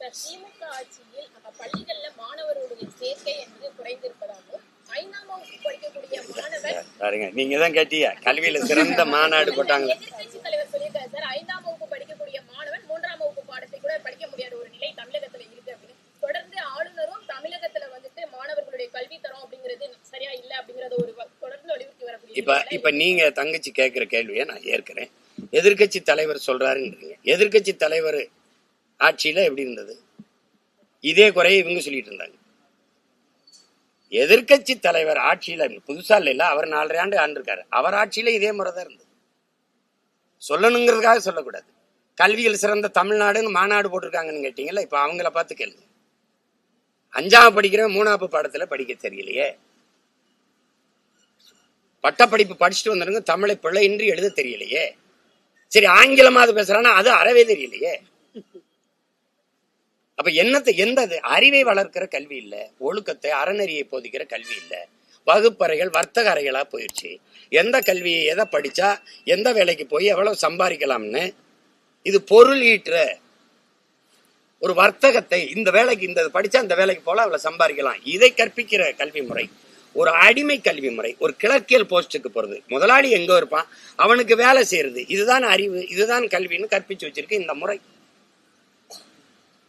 திமுக ஆட்சியில் பள்ளிகள்ல மாணவர்களுடைய சேர்க்கை என்பது குறைந்திருப்பதாகவும் 5ஆம் வகுப்பு படிக்கக்கூடிய மாணவர் பாருங்க, நீங்க தான் கேட்டீங்க கல்வியில சிறந்த மாநாடு போட்டாங்க. எதிர்கட்சி தலைவர் சொல்லியிருக்காரு சார், 5ஆம் வகுப்பு படிக்கக்கூடிய மாணவன் 3ஆம் வகுப்பு பாடத்தை கூட படிக்க முடியாத ஒரு நிலை தமிழகத்துல இருக்கு அப்படின்னு. தொடர்ந்து ஆளுநரும் தமிழகத்துல வந்துட்டு மாணவர்களுடைய கல்வி தரம் அப்படிங்கிறது சரியா இல்ல அப்படிங்கறத ஒரு தொடர்ந்து வலியுறுத்தி வரக்கூடிய. இப்ப நீங்க தங்கச்சி கேட்கிற கேள்வியை நான் ஏற்கிறேன். எதிர்கட்சி தலைவர் சொல்றாருன்றீங்க. எதிர்கட்சி தலைவர் ஆட்சியில எப்படி இருந்தது? இதே குறைய இவங்க சொல்லிட்டு இருந்தாங்க. எதிர்கட்சி தலைவர் ஆட்சியில புதுசா இல்ல, அவர் 4.5 ஆண்டு ஆண்டிருக்காரு. அவர் ஆட்சியில இதே முறைதான் இருந்தது. சொல்லணுங்கிறதுக்காக சொல்லக்கூடாது. கல்வியில் சிறந்த தமிழ்நாடுன்னு மாநாடு போட்டிருக்காங்கன்னு கேட்டீங்கல்ல, இப்ப அவங்கள பார்த்து கேளுங்க. 5ஆம் படிக்கிற 3ஆம் பாடத்துல படிக்க தெரியலையே, பட்டப்படிப்பு படிச்சுட்டு வந்துருங்க, தமிழை பிழையின்றி எழுத தெரியலையே, சரி ஆங்கிலமாவது பேசுறான்னா அது அறவே தெரியலையே. அப்ப எந்த அறிவை வளர்க்கிற கல்வி இல்ல, ஒழுக்கத்தை அறநெறியை போதிக்கிற கல்வி இல்ல, வகுப்பறைகள் வர்த்தக அறைகளா போயிடுச்சு. எந்த கல்வியை எதை படிச்சா எந்த வேலைக்கு போய் எவ்வளவு சம்பாதிக்கலாம்னு, இது பொருள் ஈட்டுற ஒரு வர்த்தகத்தை, இந்த வேலைக்கு இந்த படிச்சா இந்த வேலைக்கு போல அவ்வளவு சம்பாதிக்கலாம், இதை கற்பிக்கிற கல்வி முறை ஒரு அடிமை கல்வி முறை. ஒரு கிளர்க்கியல் போஸ்டுக்கு போறது, முதலாளி எங்க இருப்பான் அவனுக்கு வேலை செய்யறது, இதுதான் அறிவு, இதுதான் கல்வின்னு கற்பிச்சு வச்சிருக்கு இந்த முறை.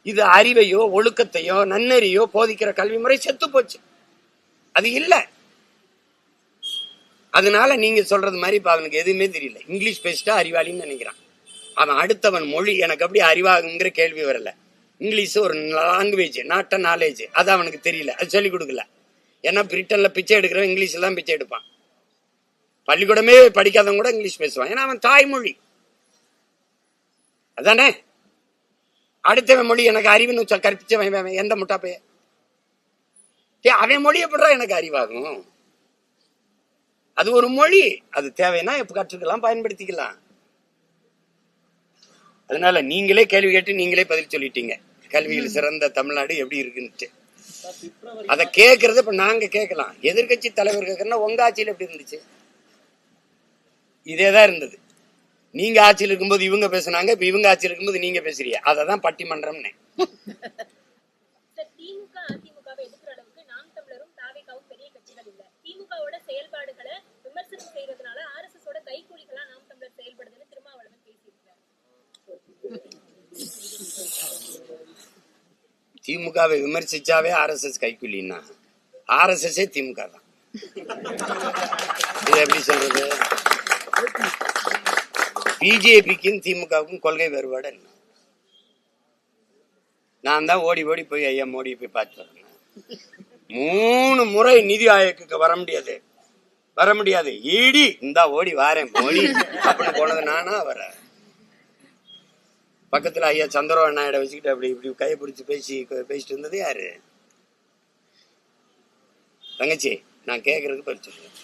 இது அறிவையோ ஒழுக்கத்தையோ நன்னெறியோ போதிக்கிற கல்வி முறை செத்து போச்சு, அது இல்ல. அதனால நீங்க சொல்றது மாதிரி இப்ப அவனுக்கு எதுவுமே தெரியல. இங்கிலீஷ் பேசிட்டா அறிவாளின்னு நினைக்கிறான் அவன். அடுத்தவன் மொழி எனக்கு அப்படி அறிவாகுங்கிற கேள்வி வரல. இங்கிலீஷ் ஒரு லாங்குவேஜ், நாட் அ நாலேஜ், அது அவனுக்கு தெரியல, அது சொல்லிக் கொடுக்கல. ஏன்னா பிரிட்டன்ல பிச்சை எடுக்கிறவன் இங்கிலீஷ்ல தான் பிச்சை எடுப்பான். பள்ளிக்கூடமே படிக்காதவன் கூட இங்கிலீஷ் பேசுவான், ஏன்னா அவன் தாய்மொழி அதானே. அடுத்தவன் மொழி எனக்கு அறிவுன்னு கற்பிச்சவன் எந்த முட்டாப்பைய, அவன் மொழி எப்படா எனக்கு அறிவாகும்? அது ஒரு மொழி, அது தேவைன்னா எப்ப கற்றுக்கலாம், பயன்படுத்திக்கலாம். அதனால நீங்களே கேள்வி கேட்டு நீங்களே பதில் சொல்லிட்டீங்க, கல்வியில் சிறந்த தமிழ்நாடு எப்படி இருக்குன்னு. அதை கேட்கறது இப்ப நாங்க கேட்கலாம். எதிர்கட்சி தலைவர் கேட்கறதுனா உங்க ஆட்சியில் எப்படி இருந்துச்சு? இதேதான் இருந்தது. நீங்க ஆட்சியில் இருக்கும்போது இவங்க பேசுனாங்க, இப்ப இவங்க ஆட்சியில் இருக்கும்போது நீங்க பேசுறீங்க. அததான் பட்டிமன்றம்னு. திமுக அதிமுகவை எதிர்க்கிற அளவுக்கு நாம் தமிழரும் தாவேகாவும் பெரிய கட்சிகள் இல்ல. திமுகவோட செயல்பாடுகளை விமர்சனம் செய்யறதுனால ஆர்எஸ்எஸ் ஓட கைகூலிகளா நாம் தமிழர் செயல்படுதுன்னு திருமாவளவன் பேசியிருக்காரு. திமுகவை விமர்சிச்சாவே ஆர்எஸ்எஸ் கைக்கூலின்னா ஆர்எஸ்எஸ் திமுக தான். இது எப்படி சொல்றது? பிஜேபிக்கும் திமுகவுக்கும் கொள்கை வேறுபாடு என்ன? நான் தான் ஓடி ஓடி போய் ஐயா மோடியை போய் பார்த்து வரேன். 3 முறை நிதி ஆயோக்கு வர முடியாது. ஈடி இந்த ஓடி வாரேன் மோடி அப்படின்னு போனது நானா வர. பக்கத்துல ஐயா சந்திரபாபு நாயுடு வச்சுக்கிட்டு அப்படி இப்படி கையை பிடிச்சி பேசிட்டு இருந்தது யாரு? தங்கச்சி, நான் கேட்கறதுக்கு பதில் சொல்றேன்.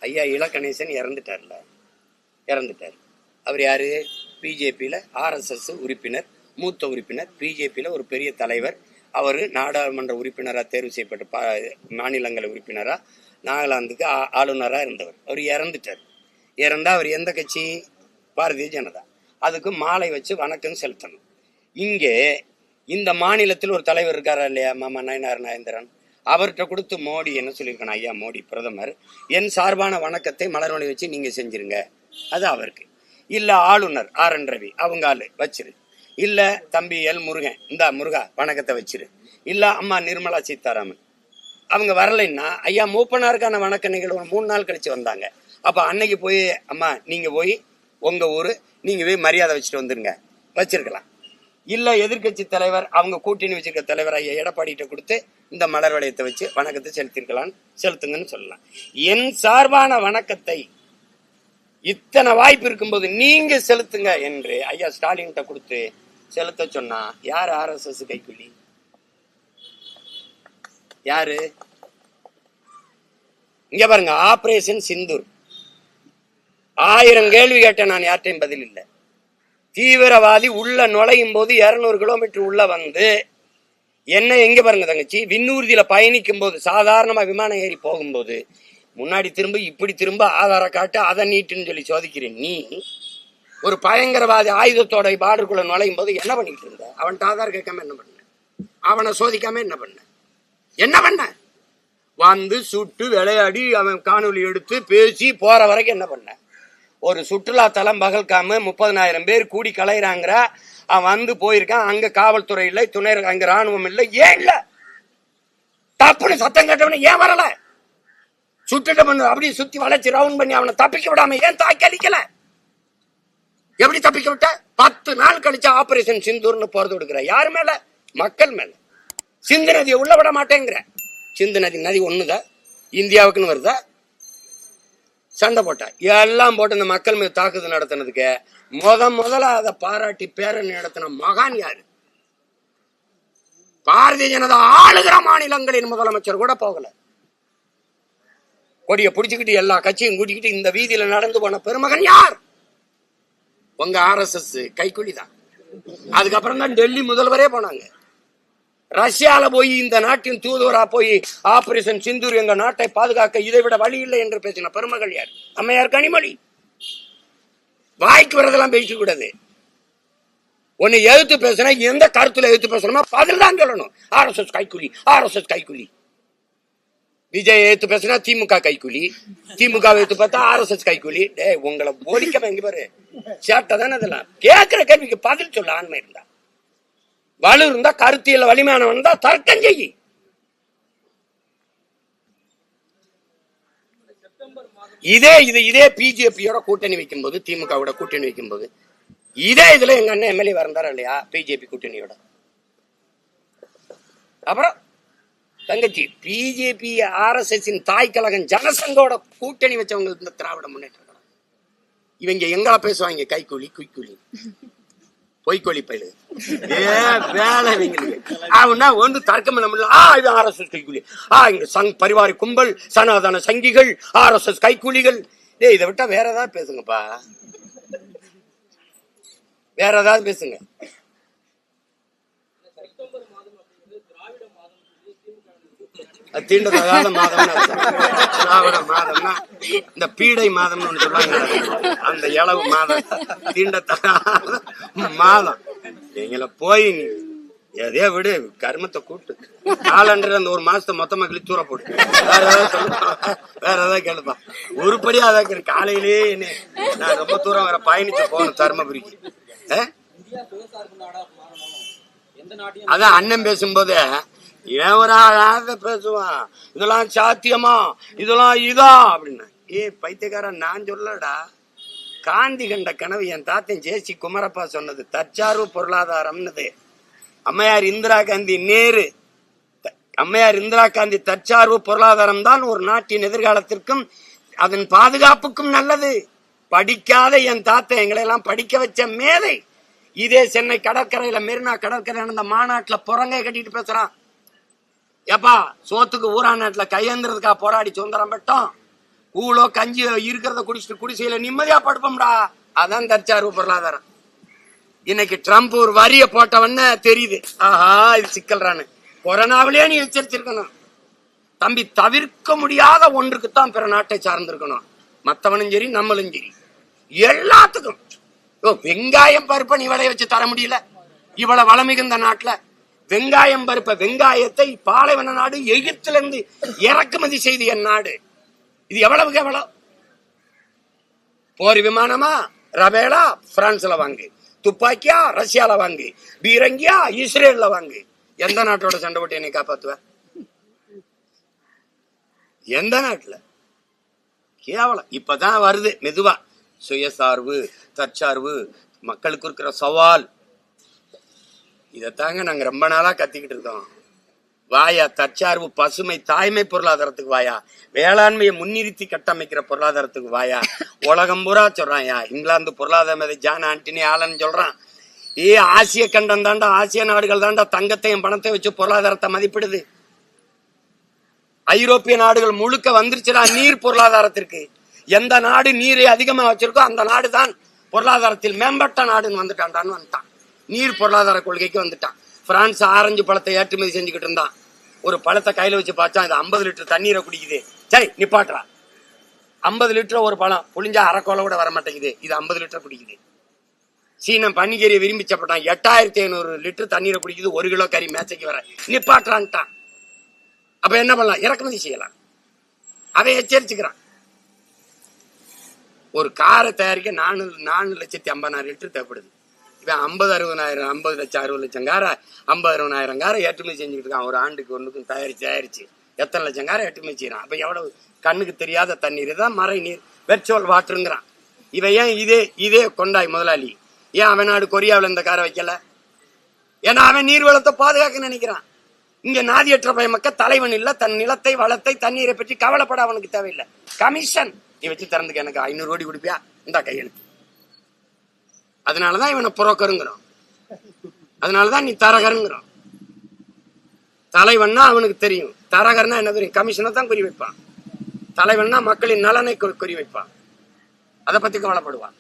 ஐயா இலகணேசன் இறந்துட்டார். அவர் யாரு? பிஜேபியில ஆர்எஸ்எஸ் உறுப்பினர், மூத்த உறுப்பினர், பிஜேபியில ஒரு பெரிய தலைவர். அவர் நாடாளுமன்ற உறுப்பினரா தேர்வு செய்யப்பட்ட மாநிலங்கள உறுப்பினரா, நாகாலாந்துக்கு ஆளுநரா இருந்தவர். அவர் இறந்துட்டார். இறந்தா அவர் எந்த கட்சி? பாரதிய ஜனதா. அதுக்கு மாலை வச்சு வணக்கம் செலுத்தணும். இங்கே இந்த மாநிலத்தில் ஒரு தலைவர் இருக்காரா இல்லையா, மாமா நயனார் நாகேந்திரன், அவர்கிட்ட கொடுத்து மோடி என்ன சொல்லியிருக்கணும்? ஐயா மோடி பிரதமர், என் சார்பான வணக்கத்தை மலர்வழி வச்சு நீங்க செஞ்சிருங்க, அது அவருக்கு. இல்ல ஆளுநர் RN ரவி, அவங்க ஆளு வச்சிரு. இல்ல தம்பி எல் முருகன், இந்த முருகா வணக்கத்தை வச்சிரு. இல்ல அம்மா நிர்மலா சீதாராமன், அவங்க வரலைன்னா ஐயா மூப்பனாருக்கான வணக்க நிகழ்வு 3 நாள் கழிச்சு வந்தாங்க. அப்ப அன்னைக்கு போய் அம்மா நீங்க போய் உங்க ஊரு நீங்க போய் மரியாதை வச்சுட்டு வந்துருங்க, வச்சிருக்கலாம். இல்ல எதிர்கட்சி தலைவர் அவங்க கூட்டணி வச்சிருக்க தலைவர் ஐயா எடப்பாடிட்ட கொடுத்து இந்த மலர் வளையத்தை வச்சு வணக்கத்தை செலுத்துங்கன்னு சொல்லலாம். என் சார்பான வணக்கத்தை இத்தனை வாய்ப்பு இருக்கும்போது நீங்க செலுத்துங்க என்று ஐயா ஸ்டாலின் கொடுத்து செலுத்த சொன்னா யாரு ஆர்எஸ்எஸ் கைக்கூலி? யாரு? இங்க பாருங்க, ஆபரேஷன் சிந்தூர் 1000 கேள்வி கேட்டேன், நான் யார்ட்டையும் பதில் இல்லை. தீவிரவாதி உள்ள நுழையும் போது 200 கிலோமீட்டர் உள்ள வந்து என்ன எங்க பாருங்க தங்கச்சி, விண்ணூர்தியில பயணிக்கும் போது சாதாரணமா விமானம் ஏறி போகும்போது முன்னாடி திரும்ப இப்படி திரும்ப ஆதார காட்டு அதை நீட்டுன்னு சொல்லி சோதிக்கிறேன். நீ ஒரு பயங்கரவாதி ஆயுதத்தோட பார்டருக்குள்ள நுழையும் போது என்ன பண்ணிட்டு இருந்த? அவன்கிட்ட ஆதார் கேட்காம என்ன பண்ண? அவனை சோதிக்காம என்ன பண்ண வந்து சுட்டு விளையாடி அவன் காணொலி எடுத்து பேசி போற வரைக்கும் என்ன பண்ண? ஒரு சுற்றுலா தலம் பகல்காம 30,000 பேர் கூடி கலையிறாங்க. அவன் வந்து போயிருக்கான். அங்க காவல்துறை இல்லை, துணை அங்க ராணுவம் இல்லை. ஏன் இல்ல? தப்புன்னு சத்தம் கேட்டவன ஏன் வரல? சுட்டுட்டு பண்ணு அப்படியே சுத்தி வளைச்சு ரவுண்ட் பண்ணி அவனை தப்பிக்க விடாம ஏன் தாக்கி அடிக்கல? எப்படி தப்பிக்க விட்ட? 10 நாள் கழிச்சு ஆபரேஷன் சிந்தூர்னு போறது கொடுக்குற. யாரு மேல? மக்கள் மேல. சிந்து நதியை உள்ள விட மாட்டேங்கிற. சிந்து நதி ஒண்ணுதான், இந்தியாவுக்குன்னு வருதா? சண்டை போட்டா எல்லாம் போட்டு இந்த மக்கள் மீது தாக்குதல் நடத்தினதுக்கு முதல்ல அதை பாராட்டி பேரணி நடத்தின மகான் யாரு? பாரதிய ஜனதா ஆளுகிற மாநிலங்களின் முதலமைச்சர் கூட போகல. கொடிய புடிச்சுக்கிட்டு எல்லா கட்சியும் கூட்டிக்கிட்டு இந்த வீதியில நடந்து போன பெருமகன் யார்? உங்க RSS கைக்குலிதான். அதுக்கப்புறம் தான் டெல்லி முதல்வரே போனாங்க. ரஷ்யால போய் இந்த நாட்டின் தூதுவரா போய் ஆபரேஷன் சிந்தூர் எங்க நாட்டை பாதுகாக்க இதை விட வழி இல்லை என்று பேசின பெருமகள் யார்? அம்மையார் கனிமொழி. வாய்க்கு வரதெல்லாம் பேச கூடாது. உன்னை எதிர்த்து பேசினா எந்த கருத்துல எதிர்த்து பேசணுமா பதில் தான் சொல்லணும். RSS கைக்குலி. விஜய் எடுத்து பேசினா திமுக கைக்கூலி, திமுக எடுத்து பார்த்தா RSS கைக்கூலி. உங்களை போலிக்க எங்க பாரு சேட்டை தானே. அதெல்லாம் கேட்கிற கேள்விக்கு பதில் சொல்ல ஆண்மை இருந்தா, வலு இருந்தா, கருத்தியல் வலிமையானவன் இருந்தா தர்க்கம் செய்யி. இதே பிஜேபியோட கூட்டணி வைக்கும் போது, திமுகவோட கூட்டணி வைக்கும் போது இதே இதுல எங்க அண்ணன் எம்எல்ஏ வந்தாரா இல்லையா? பிஜேபி கூட்டணியோட. அப்புறம் தங்கச்சி பிஜேபி RSS தாய் கழகம் ஜனசங்கோட கூட்டணி வச்சவங்க இந்த திராவிட முன்னேற்ற கழகம். இவங்க எங்கள பேசுவாங்க கைக்கூலி குய்க்கூலி பொய்கோழி பயிலு வேலை இவங்களுக்கு. அவனா ஒன்று தர்க்கம் பண்ண முடியல. இது RSS கைக்கூலி, இங்க சங் பரிவாரி கும்பல், சனாதன சங்கிகள், RSS கைக்கூலிகள். இதை விட்டா வேற ஏதாவது பேசுங்கப்பா, வேற ஏதாவது பேசுங்க. தீண்டத்தகாத மாதம், திராவிட மாதம்னா இந்த பீடை மாதம்னு ஒண்ணு சொல்லுவாங்க, அந்த இளவு மாதம் தீண்டத்தகாத மாதம். எங்களை போய் எதையோ விடு, கர்மத்தை கூட்டு காலண்டர் அந்த ஒரு மாசத்தை மொத்தமா கிளி தூர போட்டு வேற ஏதாவது கேளுப்பா. உருப்படியா அதான் காலையிலேயே என்ன நான் ரொம்ப தூரம் வர பயணிச்சு போகணும் தர்மபுரிக்கு. அதான் அண்ணன் பேசும்போது ஏவராத பேசுவான், இதெல்லாம் சாத்தியமா, இதெல்லாம் இதா அப்படின்னு. பைத்தியக்காரன், நான் சொல்லடா. காந்தி கண்ட கனவு என் தாத்தன் ஜேசி குமரப்பா சொன்னது தற்சார்பு பொருளாதாரம்னது. அம்மையார் இந்திரா காந்தி நேரு, அம்மையார் இந்திரா காந்தி தற்சார்பு பொருளாதாரம் தான் ஒரு நாட்டின் எதிர்காலத்திற்கும் அதன் பாதுகாப்புக்கும் நல்லது. படிக்காத என் தாத்தன் எங்களை எல்லாம் படிக்க வச்ச மேதை. இதே சென்னை கடற்கரையில மெரினா கடற்கரை அந்த மாநாட்டுல புறங்கை கட்டிட்டு பேசுறான். ஏப்பா சோத்துக்கு ஊரா நாட்டுல கையேந்திரதுக்கா போராடி சுதந்திரம் பெற்றோம், கூழோ கஞ்சி இருக்கிறத குடிச்சிட்டு குடிசையில நிம்மதியா படுப்போம்டா. அதான் தற்சார்பு பொருளாதாரம். இன்னைக்கு ட்ரம்ப் ஒரு வரிய போட்டவன்னு தெரியுது, ஆஹா இது சிக்கல்றான்னு. கொரோனாவிலேயே நீ எச்சரிச்சிருக்கணும் தம்பி. தவிர்க்க முடியாத ஒன்றுக்குத்தான் பிற நாட்டை சார்ந்திருக்கணும். மத்தவனும் சரி நம்மளும் சரி எல்லாத்துக்கும். வெங்காயம் பருப்பை நீ விளைய வச்சு தர முடியல இவ்வளவு வளம் மிகுந்த நாட்டுல. வெங்காயம் பருப்ப வெங்காயத்தை பாலைவன நாடு எகிப்துல இருந்து இறக்குமதி செய்து என் நாடு. இது எவ்வளவு எவ்வளவு? போர் விமானமா ரபேலா பிரான்ஸ்ல வாங்கு, துப்பாக்கியா ரஷ்யால வாங்கு, பீரங்கியா இஸ்ரேல்ல வாங்கு. எந்த நாட்டோட சண்டை போட்டு என்னை காப்பாத்துவ? எந்த நாட்டுல? கேவலம். இப்பதான் வருது மெதுவா சுயசார்பு, தற்சார்பு, மக்களுக்கு இருக்கிற சவால். இதத்தாங்க நாங்க ரொம்ப நாளா கத்திக்கிட்டு இருக்கோம். வாயா தற்சார்பு, பசுமை, தாய்மை பொருளாதாரத்துக்கு வாயா, வேளாண்மையை முன்னிறுத்தி கட்டமைக்கிற பொருளாதாரத்துக்கு வாயா. உலகம் பூரா சொல்றான்யா. இங்கிலாந்து பொருளாதார ஜான் ஆண்டனி ஆலன் சொல்றான், ஆசிய கண்டம் தாண்டா, ஆசிய நாடுகள் தாண்டா தங்கத்தையும் பணத்தை வச்சு பொருளாதாரத்தை மதிப்பிடுது. ஐரோப்பிய நாடுகள் முழுக்க வந்துருச்சுடா நீர் பொருளாதாரத்திற்கு. எந்த நாடு நீரை அதிகமா வச்சிருக்கோ அந்த நாடு தான் பொருளாதாரத்தில் மேம்பட்ட நாடுன்னு வந்துட்டான்டான்னு வந்துட்டான். நீர் பொருளாதார கொள்கைக்கு வந்துட்டான். பிரான்ஸ் ஆரஞ்சு பழத்தை ஏற்றுமதி செஞ்சுக்கிட்டு இருந்தான். ஒரு பழத்தை கையில வச்சு பார்த்தா இது 50 லிட்டர் தண்ணீரை குடிக்குது. சரி நிப்பாட்டுறா, 50 லிட்டர் ஒரு பழம் புளிஞ்சா அரைக்கோலை கூட வர மாட்டேங்குது, இது 50 லிட்டர் குடிக்குது. சீனம் பன்னிக்கறியை விரும்பி சாப்பிட்டான். 8500 லிட்டர் தண்ணீரை குடிக்குது, 1 கிலோ கறி மேட்சைக்கு வர நிப்பாட்டுறான்ட்டான். அப்ப என்ன பண்ணலாம்? இறக்குமதி செய்யலாம். அதை எச்சரிச்சுக்கிறான். ஒரு காரை தயாரிக்க 4,50,000 லிட்டர் தேவைப்படுது. இவன் 50,60,000 50 லட்சம் 60 லட்சம் காரை 50,60,000 காரை ஏற்றுமதி செஞ்சுக்கிட்டு இருக்கான். ஒரு ஆண்டுக்கு ஒன்றுக்கும் தயாரிச்சு எத்தனை லட்சம் காரை ஏற்றுமதி செய்யறான். அப்ப எவ்வளவு கண்ணுக்கு தெரியாத தண்ணீர் தான் மறை நீர், வெர்ச்சுவல் வாட்டருங்கிறான். இவன் ஏன் இதே கொண்டாய் முதலாளி ஏன் அவன் நாடு கொரியாவில் இந்த காரை வைக்கல? ஏன்னா அவன் நீர் வளத்தை பாதுகாக்க நினைக்கிறான். இங்க நாதியற்ற பயமக்க தலைவன் இல்ல, தன் நிலத்தை வளத்தை தண்ணீரை பற்றி கவலைப்பட அவனுக்கு தேவையில்லை. கமிஷன் நீ வச்சு திறந்துக்க, எனக்கு 500 கோடி கொடுப்பியா, இந்த கையெழுத்து. அதனாலதான் இவனை புரோக்கருங்கிறோம், அதனாலதான் நீ தரகருங்கிறோம். தலைவன்னா அவனுக்கு தெரியும், தரகர்னா என்ன தெரியும்? கமிஷனை தான் குறி வைப்பான். தலைவன்னா மக்களின் நலனை குறி வைப்பான். அதை பத்தி கவலைப்படுவான்.